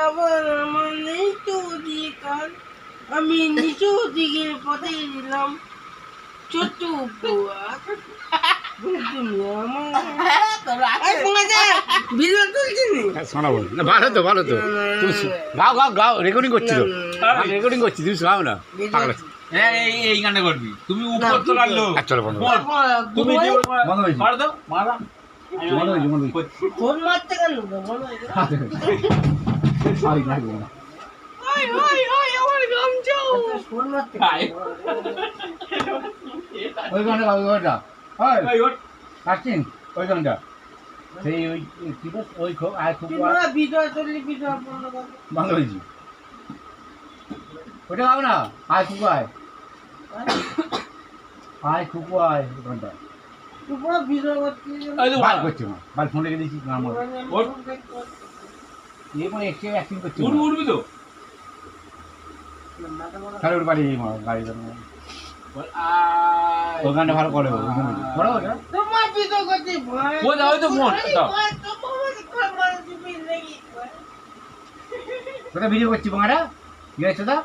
আবার আমার নেই তো অধিকার, আমি নিচু দিকের পথে দিলাম ছোট্ট উপহার। তুমি আমার ভিডিও তুলছি শোনাবো না, ভালো তো ভালো তো, তুমি গাও গাও গাও, রেকর্ডিং করছি তো, রেকর্ডিং করছি, তুমি গাও না পাগলা। হ্যাঁ এই গানটা করবি তুমি, উপর তোলার লোক। চলো বন্ধ তুমি বন্ধ হয়েছে, মার দাও মারা বন্ধ হয়েছে, বন্ধ হয়েছে। ফোন মারতে কেন আমার গামছা ফোন মারতে ওই গানটা ওই গানটা আসছেন, ওই গানটা সেই ওই কি বল, ওই খুব আর খুব ভিডিও চললি ভিডিও বন্ধ কর। বন্ধ হয়েছে, ওটা গাও না, আয় খুব আয়, আয় খুব আয়, ওই গানটা পুরো ভিডিও করতে বাল করছে না, বাল ফোন রেখে দিয়েছি গান মধ্যে এই মানে এক্সট্রা অ্যাক্টিং করছে, উঠবি তো তাহলে ওর বাড়ি গাড়ি ওই গানটা ভালো করে, ওই গানটা বড় ওটা তোমার ভিডিও করতে ভয় ও দাও তো ফোন দাও। কোথায় ভিডিও করছি বাংলাটা কি হয়েছে দা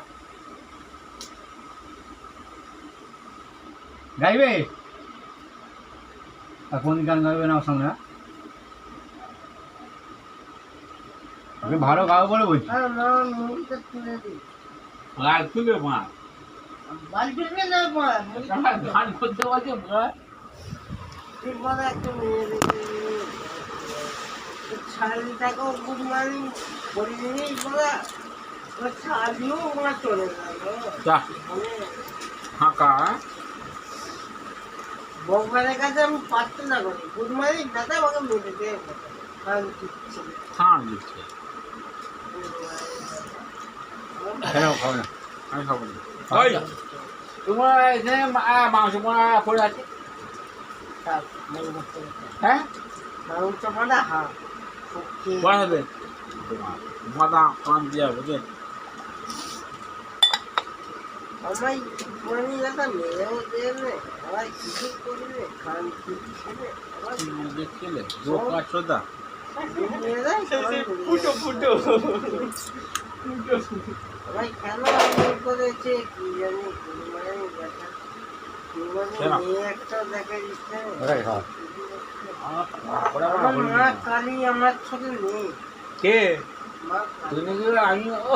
গাইবে, আর কোন গান গাইবে না সামনে, ভালো গাও বলে বলছি, আর তুলে মা গান করতে বলছে শাড়িটাকেও গুড মর্নিং করিনি বলা, শাড়িও ওরা চলে গেল ফাঁকা। ভগবানের কাছে আমি প্রার্থনা করি, গুড মর্নিং দাদা আমাকে মেরে দিয়ে খান দিচ্ছে কেন খাও না, আমি খাবো না। ওই তোমার এখানে মাংস পোড়া পড়ে আছে, হ্যাঁ মাংস মানা হা পড়া হবে মাথা কান দিয়া বুঝে আমায় মনে দাদা মেরেও দেবে, আবার কিছু করবে খান দিচ্ছে দেখলে দোকান চোদা ফুটো ফুটো ভাই কেন এমন করেছে কি জানি, একটা দেখা দিচ্ছে ওরাই খাও আমার মা কালী আমার ছোট নেই, কে মা তুমি আমি ও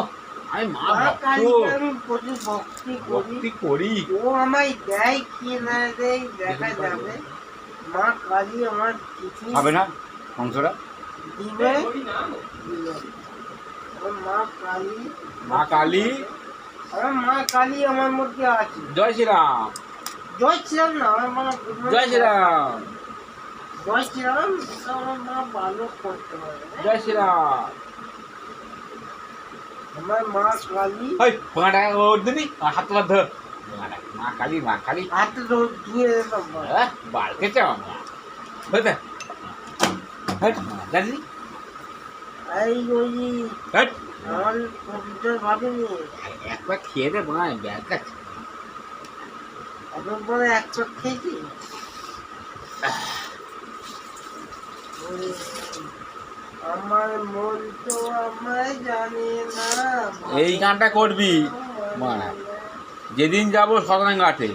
আমি মা কালী ভক্ত আমি প্রচুর ভক্তি করি, ভক্তি করি। ও আমায় দেয় কি না দেয় দেখা যাবে, মা কালী আমার কিছু খাবে না মাংসটা, দিবে দিবে। আমার মা কালী, মা কালী আমার মা কালী আমার মধ্যে আছে। জয় শ্রীরাম, জয় শ্রীরাম না, আমার মা জয় শ্রীরাম, জয় শ্রীরাম আমার মা ভালো করতে পারে, জয় শ্রীরাম। আমার মা কালী ওই পোঙাটা ওর দিনি হাত তোলা ধর, মা কালী মা কালী হাতে ধুয়ে দেবো, বাল খেয়েছে আমরা বুঝতে জানি এই ওই হ্যাঁ আমার পবিত্র ভাবিনি একবার খেয়ে দে বোনা ব্যাগ আছে এখন পরে এক চোখ খেয়েছি, আমার মন তো আমায় জানে না, এই গানটা করবি মারা যেদিন যাবো সদনা ঘাটে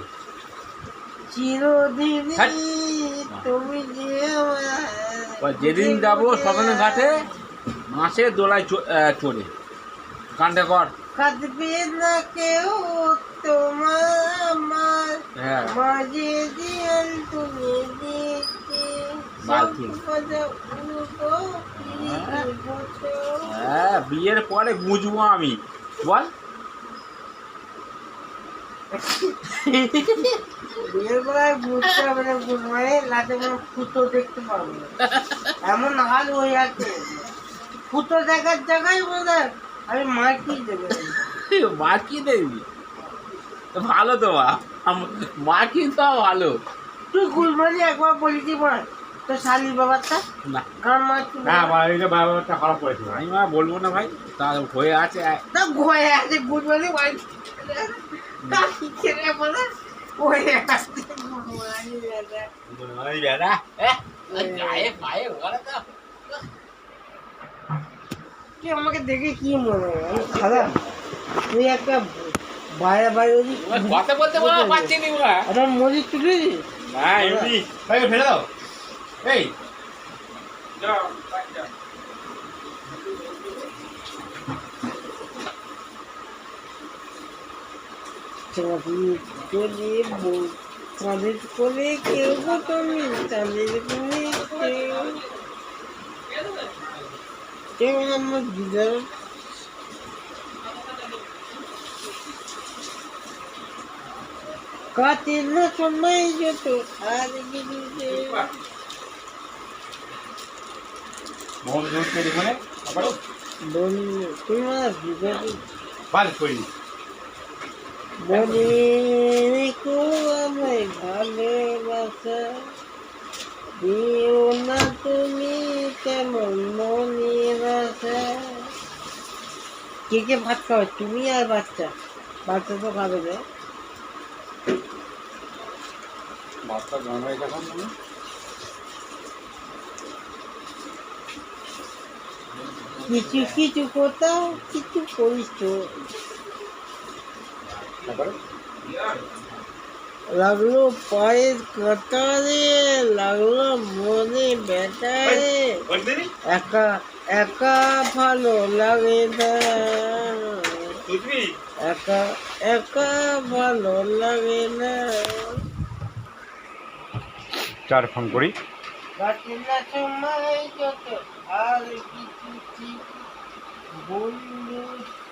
চিরদিন হ্যাঁ। তুমি যে যেদিন যাবো সদনা ঘাটে মাসে দোলায় চড়ে গানটা কর। কাঁদবে না কেউ তোমার হ্যাঁ মাঝে দিয়াল তুমি দেখতে বালতি। হ্যাঁ বিয়ের পরে বুঝবো আমি বল বিয়ের পরে বুঝতে হবে না, বুঝবে লাটে ফুটো দেখতে পাবো না, এমন হাল হয়ে আছে, ফুটো দেখার জায়গায় বোধ আমি মাটি দেবে, মা কি দেখবি ভালো তো মা কি তো ভালো তুই গুলমারি একবার বলেছি মা তো শালি বাবারটা না গান মারছি না বাড়িটা বাবাটা খারাপ করেছে ভাই, আমি মা বলবো না ভাই তা হয়ে আছে তা ঘয়ে আছে গুলমারি বাড়ি কাকি ছেড়ে বলে ঘয়ে আছে গুলমারি বেড়া গায়ে পায়ে ওরা তো তুই আমাকে দেখে কি মনে হয় আমি খারাপ? তুই একটা বাইরে বাইরে কথা বলতে বলা পাচ্ছি নি ওরা একটা মরিচ তুলে দিস। না এমনি ভাই ফেলে দাও এই যাও বাচ্চা চাঁদের কোলে চাঁদের কোলে কেউ গো তুমি চাঁদের কোলে কেউ কেউ আমার দিদার কাটে না সময় যত আর কিছু মোহন জোর করে মানে আবার বন্ধু তোমার দিদার বাল করি বলে রেখো আমায় ভালোবাসা দিও না তুমি কেমন মনের আশা। কে কে ভাত খাও তুমি আর বাচ্চা? বাচ্চা তো খাবে না। মাথা গানায় যখন তুমি কিছু কিছু কোথাও কিছু করিস তো। তারপরে লাগলো পায়ের কাটা রে, লাগলো মনে ব্যথা রে, একা একা ভালো লাগে না, একা একা ভালো লাগে না। চার ফোন করি কাটে না সময় যত আর কিছু ঠিক বন্ধু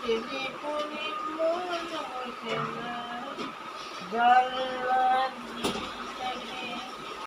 টেলিফোনে মন বসে না, জানলা